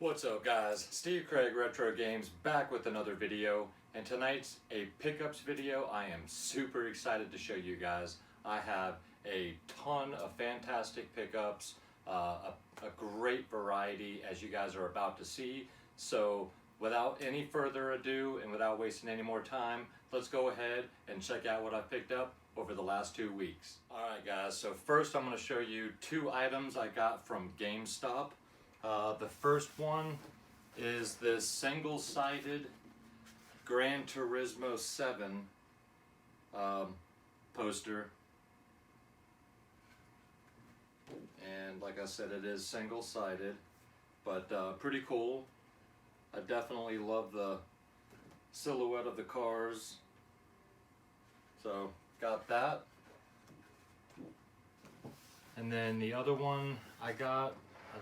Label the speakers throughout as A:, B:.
A: What's up guys, Steve Craig Retro Games back with another video, and tonight's a pickups video. I am super excited to show you guys. I have a ton of fantastic pickups, a great variety as you guys are about to see. So without any further ado and without wasting any more time, let's go ahead and check out what I picked up over the last 2 weeks. Alright guys, so first I'm going to show you 2 items I got from GameStop. The first one is this single-sided Gran Turismo 7 poster. And like I said, it is single-sided, but pretty cool. I definitely love the silhouette of the cars. So, got that. And then the other one I got,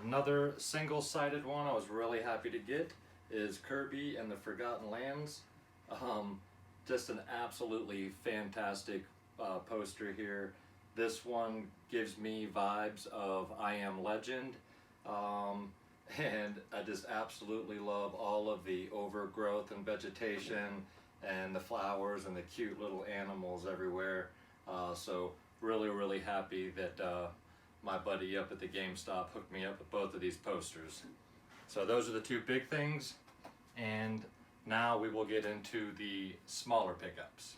A: another single-sided one I was really happy to get, is Kirby and the Forgotten Lands. Just an absolutely fantastic poster here. This one gives me vibes of I Am Legend, and I just absolutely love all of the overgrowth and vegetation and the flowers and the cute little animals everywhere. So really happy that my buddy up at the GameStop hooked me up with both of these posters. So those are the 2 big things, and now we will get into the smaller pickups.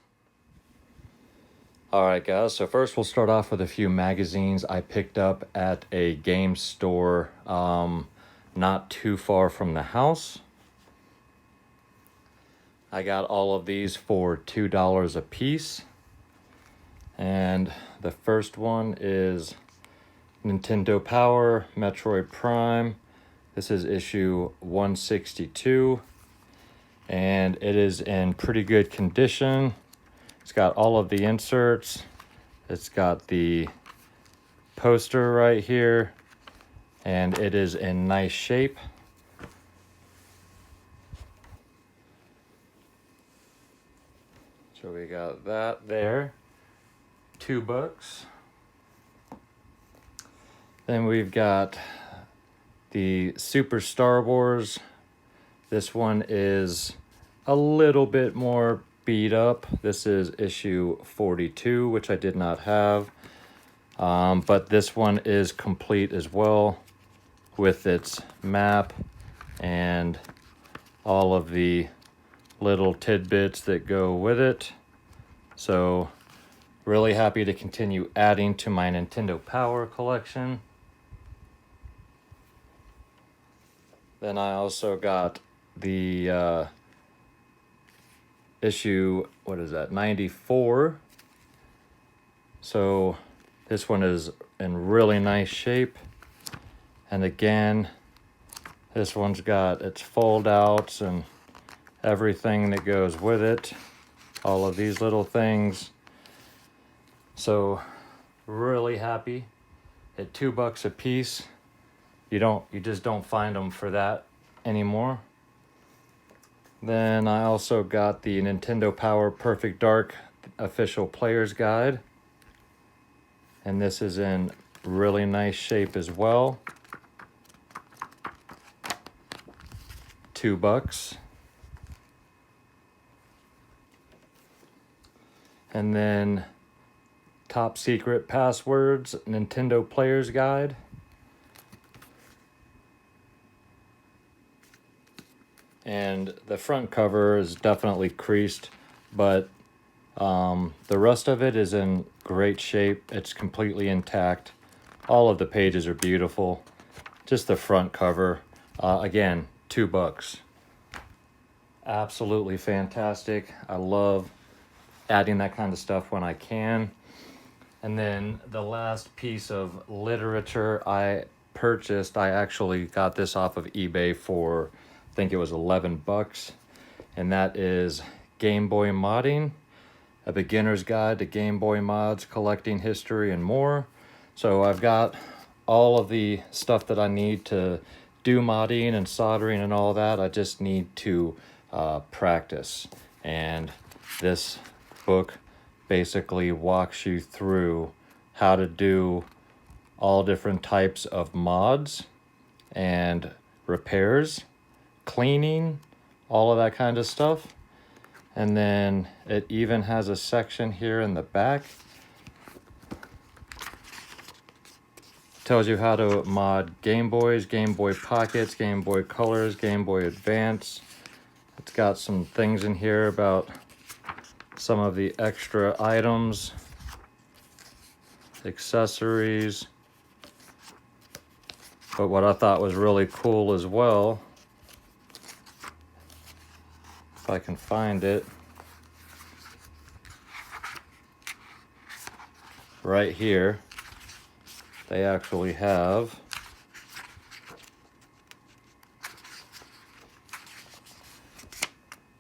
A: Alright guys, so first we'll start off with a few magazines I picked up at a game store not too far from the house. I got all of these for $2 a piece, and the first one is Nintendo Power Metroid Prime. This is issue 162, and it is in pretty good condition. It's got all of the inserts. It's got the poster right here, and it is in nice shape. So we got that there, $2. Then we've got the Super Star Wars. This one is a little bit more beat up. This is issue 42, which I did not have. But this one is complete as well, with its map and all of the little tidbits that go with it. So really happy to continue adding to my Nintendo Power collection. Then I also got the issue, what is that, 94. So this one is in really nice shape. And again, this one's got its fold outs and everything that goes with it. All of these little things. So really happy. At $2 a piece. You just don't find them for that anymore. Then I also got the Nintendo Power Perfect Dark official player's guide, and this is in really nice shape as well. $2. And then Top Secret Passwords Nintendo Player's Guide. And the front cover is definitely creased, but the rest of it is in great shape. It's completely intact. All of the pages are beautiful. Just the front cover, again, $2. Absolutely fantastic. I love adding that kind of stuff when I can. And then the last piece of literature I purchased, I actually got this off of eBay for, I think it was $11, and that is Game Boy Modding, a beginner's guide to Game Boy mods, collecting history, and more. So I've got all of the stuff that I need to do modding and soldering and all that. I just need to practice, and this book basically walks you through how to do all different types of mods and repairs, cleaning, all of that kind of stuff. And then it even has a section here in the back. Tells you how to mod Game Boys, Game Boy Pockets, Game Boy Colors, Game Boy Advance. It's got some things in here about some of the extra items, accessories. But what I thought was really cool as well, if I can find it, right here, they actually have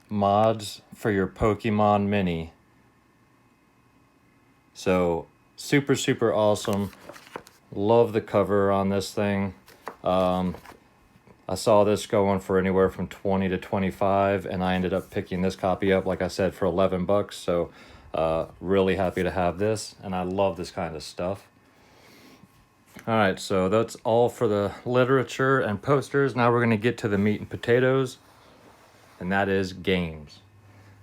A: mods for your Pokemon Mini. So super, super awesome. Love the cover on this thing. I saw this going for anywhere from 20 to 25, and I ended up picking this copy up, like I said, for 11 bucks. So really happy to have this, and I love this kind of stuff. All right, so that's all for the literature and posters. Now we're going to get to the meat and potatoes, and that is games.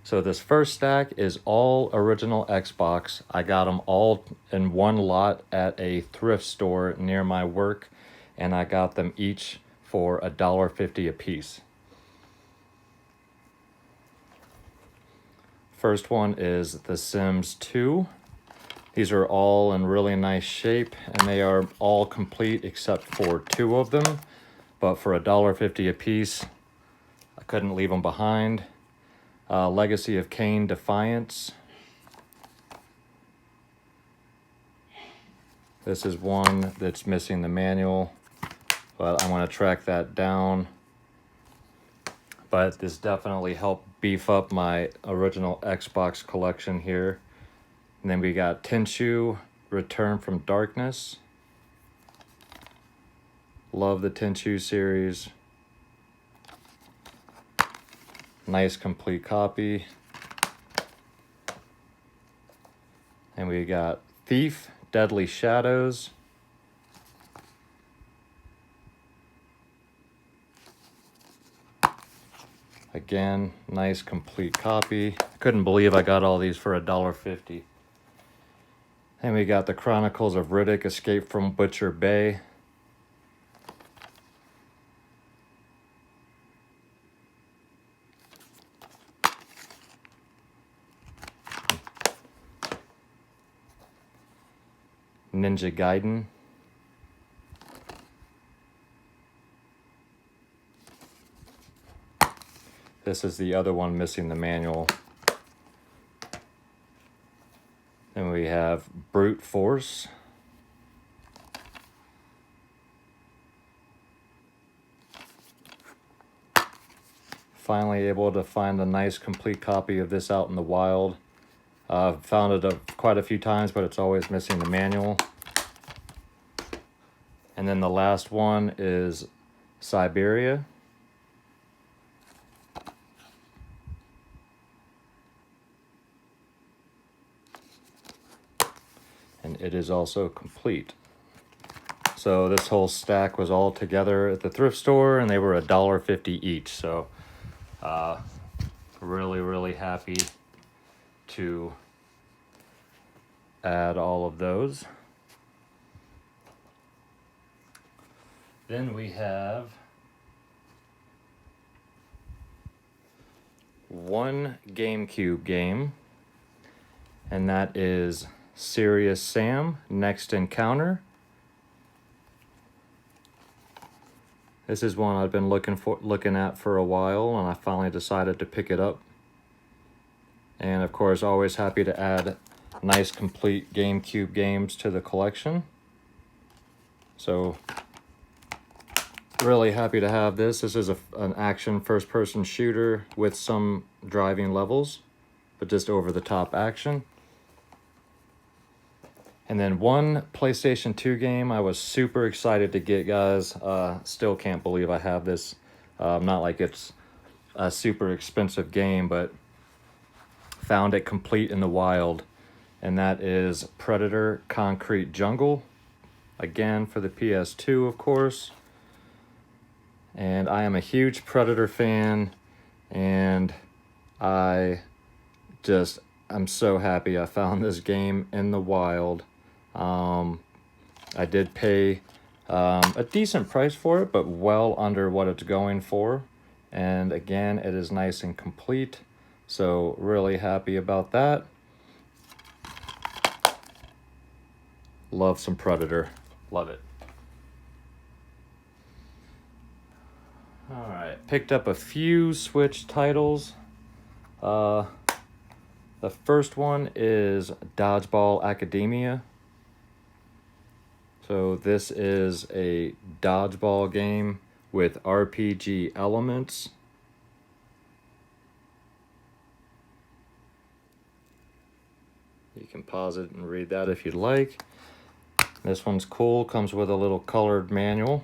A: So this first stack is all original Xbox. I got them all in one lot at a thrift store near my work, and I got them each for $1.50 a piece. First one is The Sims 2. These are all in really nice shape, and they are all complete except for 2 of them. But for $1.50 a piece, I couldn't leave them behind. Legacy of Kain Defiance. This is one that's missing the manual, but I'm going to track that down. But this definitely helped beef up my original Xbox collection here. And then we got Tenshu Return from Darkness. Love the Tenshu series. Nice complete copy. And we got Thief, Deadly Shadows. Again, nice complete copy. Couldn't believe I got all these for $1.50. And we got the Chronicles of Riddick, Escape from Butcher Bay. Ninja Gaiden. This is the other one missing the manual. Then we have Brute Force. Finally able to find a nice complete copy of this out in the wild. Found it quite a few times, but it's always missing the manual. And then the last one is Siberia. And it is also complete. So this whole stack was all together at the thrift store, and they were $1.50 each. So really, really happy to add all of those. Then we have one GameCube game, and that is Serious Sam, Next Encounter. This is one I've been looking at for a while, and I finally decided to pick it up. And of course, always happy to add nice complete GameCube games to the collection. So really happy to have this. This is an action first-person shooter with some driving levels, but just over-the-top action. And then one PlayStation 2 game I was super excited to get, guys. Still can't believe I have this. Not like it's a super expensive game, but found it complete in the wild. And that is Predator Concrete Jungle. Again, for the PS2, of course. And I am a huge Predator fan, and I'm so happy I found this game in the wild. I did pay a decent price for it, but well under what it's going for. And again, it is nice and complete, so really happy about that. Love some Predator. Love it. Alright, picked up a few Switch titles. The first one is Dodgeball Academia. So this is a dodgeball game with RPG elements. You can pause it and read that if you'd like. This one's cool, comes with a little colored manual.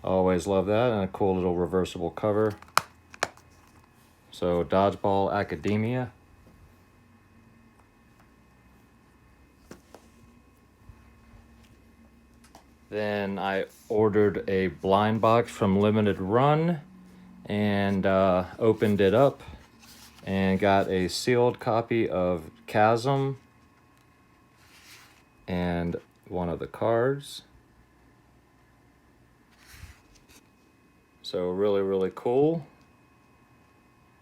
A: Always love that, and a cool little reversible cover. So, Dodgeball Academia. Then I ordered a blind box from Limited Run and opened it up and got a sealed copy of Chasm and one of the cards. So really, really cool.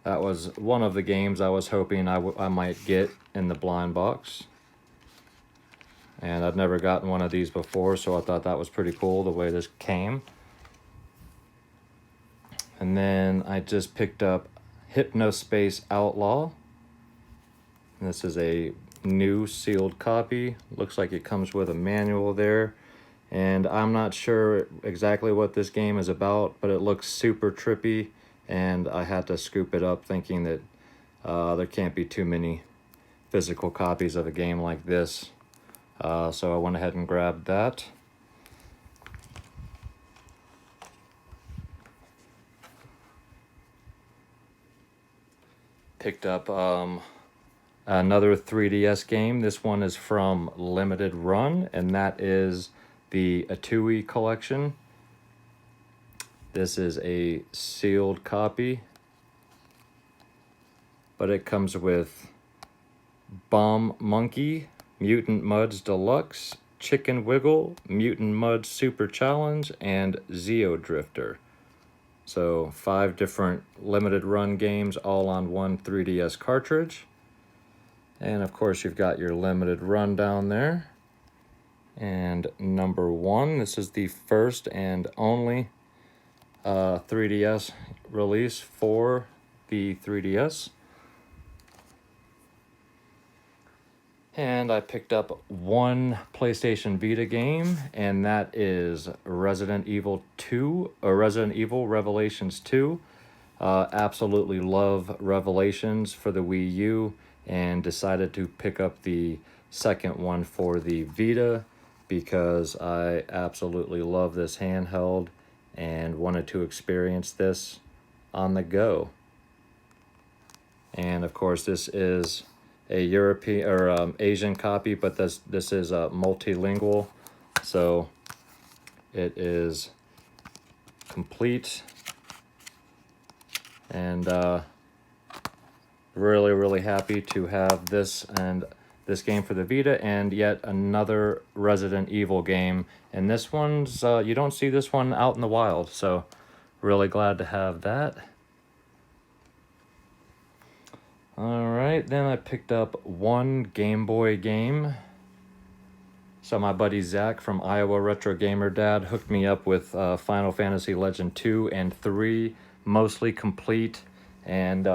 A: That was one of the games I was hoping I might get in the blind box. And I've never gotten one of these before, so I thought that was pretty cool the way this came. And then I just picked up Hypno Outlaw. And this is a new sealed copy. Looks like it comes with a manual there. And I'm not sure exactly what this game is about, but it looks super trippy, and I had to scoop it up thinking that there can't be too many physical copies of a game like this. So I went ahead and grabbed that. Picked up another 3DS game. This one is from Limited Run, and that is the Atui Collection. This is a sealed copy, but it comes with Bomb Monkey, Mutant Muds Deluxe, Chicken Wiggle, Mutant Mud Super Challenge, and Zeo Drifter. So 5 different Limited Run games all on one 3DS cartridge. And of course you've got your Limited Run down there. And number 1, this is the first and only 3DS release for the 3DS. And I picked up one PlayStation Vita game, and that is Resident Evil 2, or Resident Evil Revelations 2. Absolutely love Revelations for the Wii U, and decided to pick up the second one for the Vita because I absolutely love this handheld and wanted to experience this on the go. And of course this is a European or Asian copy, but this is multilingual, so it is complete, and really happy to have this and this game for the Vita, and yet another Resident Evil game. And this one's you don't see this one out in the wild, so really glad to have that. Alright, then I picked up one Game Boy game. So my buddy Zach from Iowa Retro Gamer Dad hooked me up with Final Fantasy Legend 2 and 3, mostly complete. And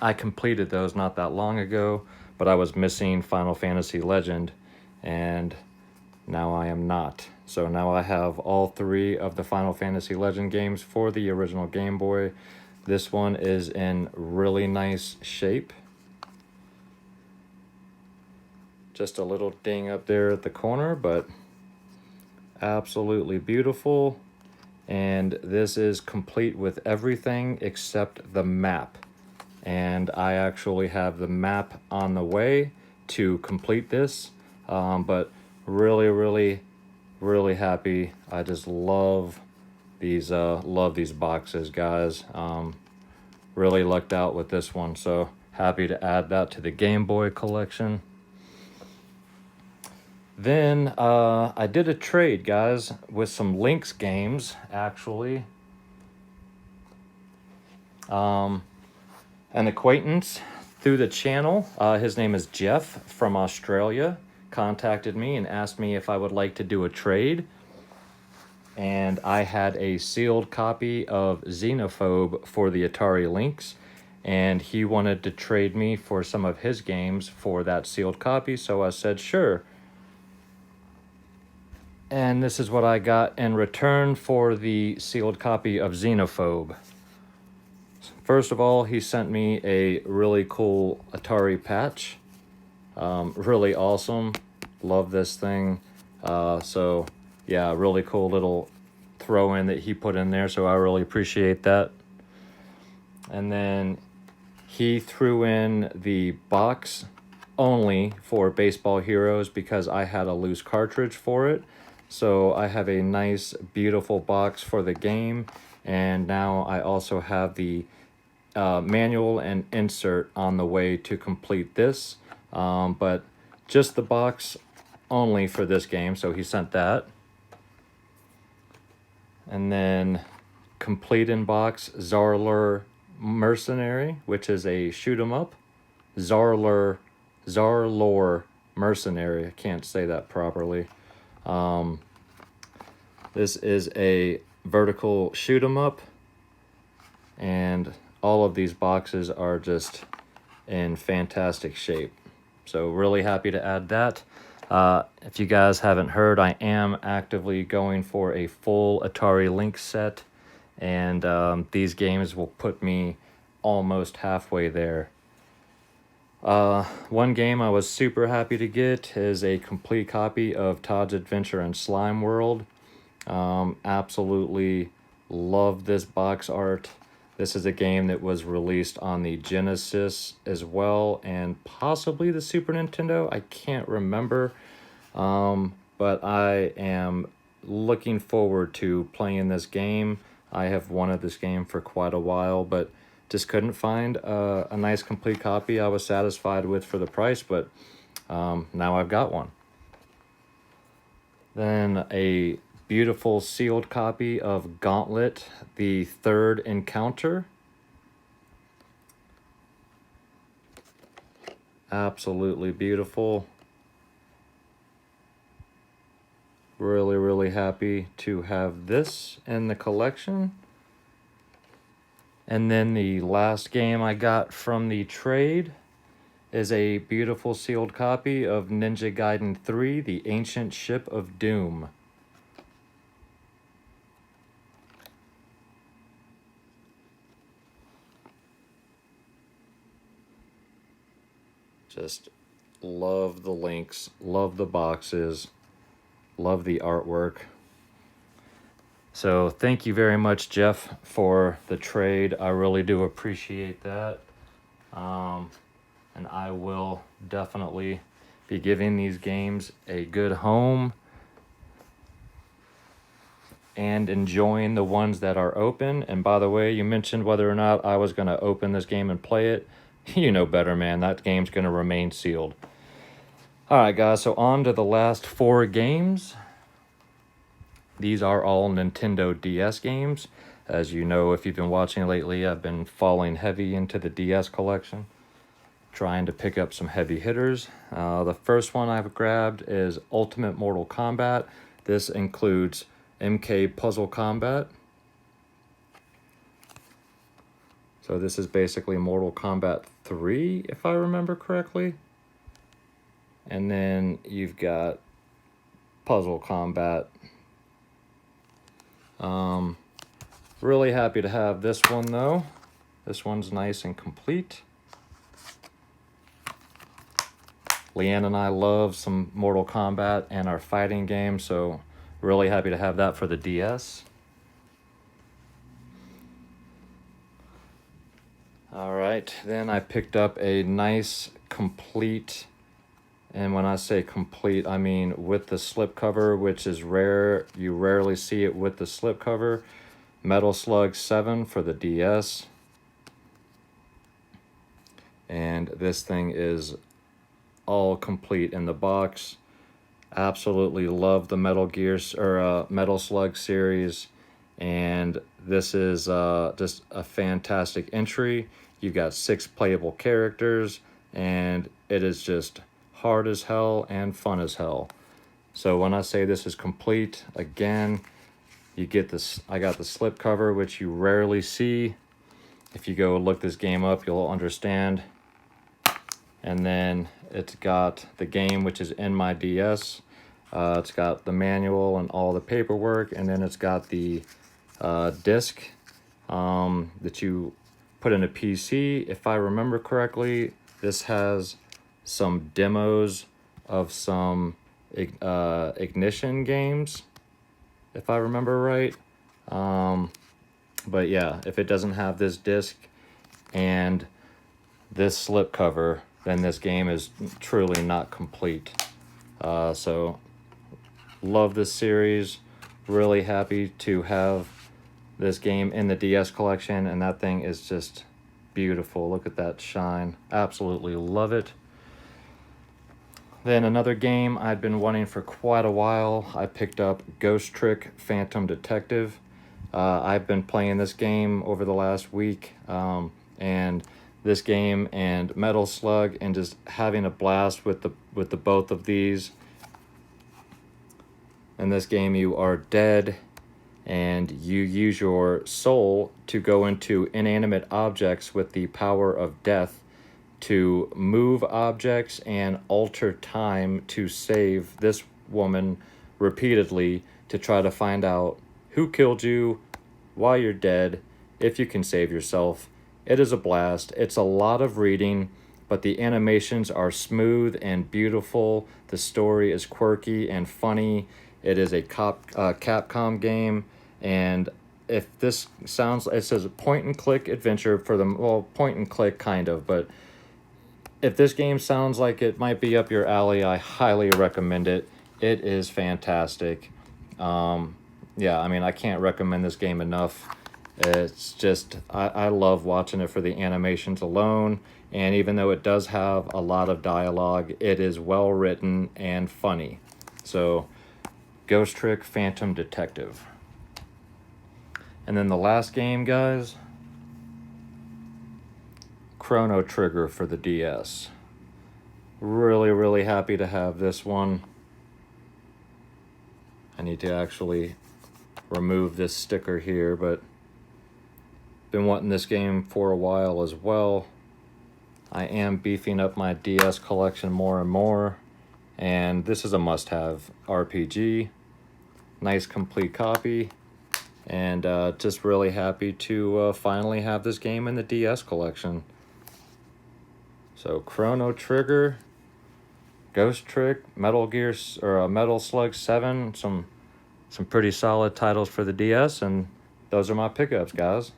A: I completed those not that long ago, but I was missing Final Fantasy Legend, and now I am not. So now I have all 3 of the Final Fantasy Legend games for the original Game Boy. This one is in really nice shape. Just a little ding up there at the corner, but absolutely beautiful. And this is complete with everything except the map. And I actually have the map on the way to complete this, but Really happy. I just love these boxes, guys. Really lucked out with this one, so happy to add that to the Game Boy collection. Then I did a trade, guys, with some Lynx games, actually. An acquaintance through the channel, his name is Jeff from Australia, contacted me and asked me if I would like to do a trade. And I had a sealed copy of Xenophobe for the Atari Lynx, and he wanted to trade me for some of his games for that sealed copy, so I said sure. And this is what I got in return for the sealed copy of Xenophobe. First of all, he sent me a really cool Atari patch. Really awesome. Love this thing. So yeah, really cool little throw in that he put in there, so I really appreciate that. And then he threw in the box only for Baseball Heroes because I had a loose cartridge for it. So I have a nice, beautiful box for the game, and now I also have the manual and insert on the way to complete this, but just the box only for this game, so he sent that. And then complete in box Zarlur Mercenary, which is a shoot 'em up. Zarlur Mercenary, I can't say that properly. This is a vertical shoot 'em up, and all of these boxes are just in fantastic shape. So really happy to add that. If you guys haven't heard, I am actively going for a full Atari Lynx set, and these games will put me almost halfway there. One game I was super happy to get is a complete copy of Todd's Adventure in Slime World. Absolutely love this box art. This is a game that was released on the Genesis as well, and possibly the Super Nintendo. I can't remember, but I am looking forward to playing this game. I have wanted this game for quite a while, but just couldn't find a nice complete copy I was satisfied with for the price, but now I've got one. Then a beautiful sealed copy of Gauntlet, the Third Encounter. Absolutely beautiful. Really happy to have this in the collection. And then the last game I got from the trade is a beautiful sealed copy of Ninja Gaiden 3, The Ancient Ship of Doom. Just love the links, love the boxes, love the artwork. So thank you very much, Jeff, for the trade. I really do appreciate that. And I will definitely be giving these games a good home and enjoying the ones that are open. And by the way, you mentioned whether or not I was going to open this game and play it. You know better, man. That game's going to remain sealed. Alright, guys, so on to the last 4 games. These are all Nintendo DS games. As you know, if you've been watching lately, I've been falling heavy into the DS collection, trying to pick up some heavy hitters. The first one I've grabbed is Ultimate Mortal Kombat. This includes MK Puzzle Combat. So this is basically Mortal Kombat 3, if I remember correctly. And then you've got Puzzle Combat. Really happy to have this one, though. This one's nice and complete. Leanne and I love some Mortal Kombat and our fighting game, so really happy to have that for the DS. Alright, then I picked up a nice, complete And when I say complete, I mean with the slipcover, which is rare. You rarely see it with the slipcover. Metal Slug 7 for the DS. And this thing is all complete in the box. Absolutely love the Metal Slug series, and this is just a fantastic entry. You've got 6 playable characters, and it is just hard as hell and fun as hell. So when I say this is complete, again, you get this. I got the slipcover, which you rarely see. If you go look this game up, you'll understand. And then it's got the game, which is in my DS. It's got the manual and all the paperwork, and then it's got the disc that you put in a PC. If I remember correctly, this has some demos of some Ignition games, if I remember right. But yeah, if it doesn't have this disc and this slipcover, then this game is truly not complete. So love this series. Really happy to have this game in the DS collection, and that thing is just beautiful. Look at that shine. Absolutely love it. Then another game I'd been wanting for quite a while, I picked up Ghost Trick Phantom Detective. I've been playing this game over the last week, and this game and Metal Slug, and just having a blast with the both of these. In this game, you are dead, and you use your soul to go into inanimate objects with the power of death to move objects and alter time to save this woman repeatedly, to try to find out who killed you, why you're dead, if you can save yourself. It is a blast. It's a lot of reading, but the animations are smooth and beautiful. The story is quirky and funny. It is a Capcom game, and if this sounds, it says point and click adventure for them. Well, point and click kind of, but if this game sounds like it might be up your alley, I highly recommend it. It is fantastic. Yeah, I mean, I can't recommend this game enough. It's just, I love watching it for the animations alone, and even though it does have a lot of dialogue, it is well written and funny. So, Ghost Trick Phantom Detective. And then the last game, guys, Chrono Trigger for the DS. Really happy to have this one. I need to actually remove this sticker here, but been wanting this game for a while as well. I am beefing up my DS collection more and more, and this is a must-have RPG. Nice complete copy, and just really happy to finally have this game in the DS collection. So Chrono Trigger, Ghost Trick, Metal Slug 7, some pretty solid titles for the DS, and those are my pickups, guys.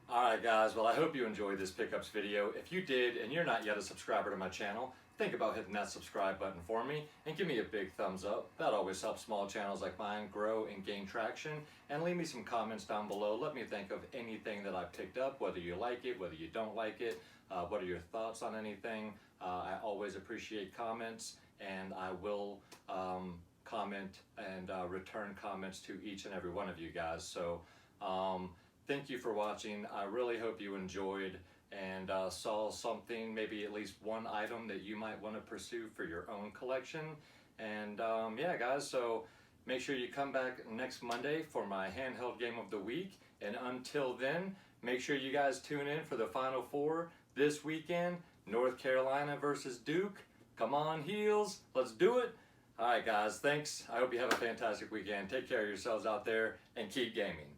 A: Alright guys, well I hope you enjoyed this pickups video. If you did and you're not yet a subscriber to my channel, think about hitting that subscribe button for me and give me a big thumbs up. That always helps small channels like mine grow and gain traction. And leave me some comments down below. Let me think of anything that I picked up, whether you like it, whether you don't like it, what are your thoughts on anything. I always appreciate comments, and I will comment and return comments to each and every one of you guys. So thank you for watching. I really hope you enjoyed and saw something, maybe at least one item that you might want to pursue for your own collection. And yeah guys, so make sure you come back next Monday for my handheld game of the week, and until then, make sure you guys tune in for the Final Four this weekend. North Carolina versus Duke. Come on Heels, let's do it. Alright guys, thanks. I hope you have a fantastic weekend. Take care of yourselves out there and keep gaming.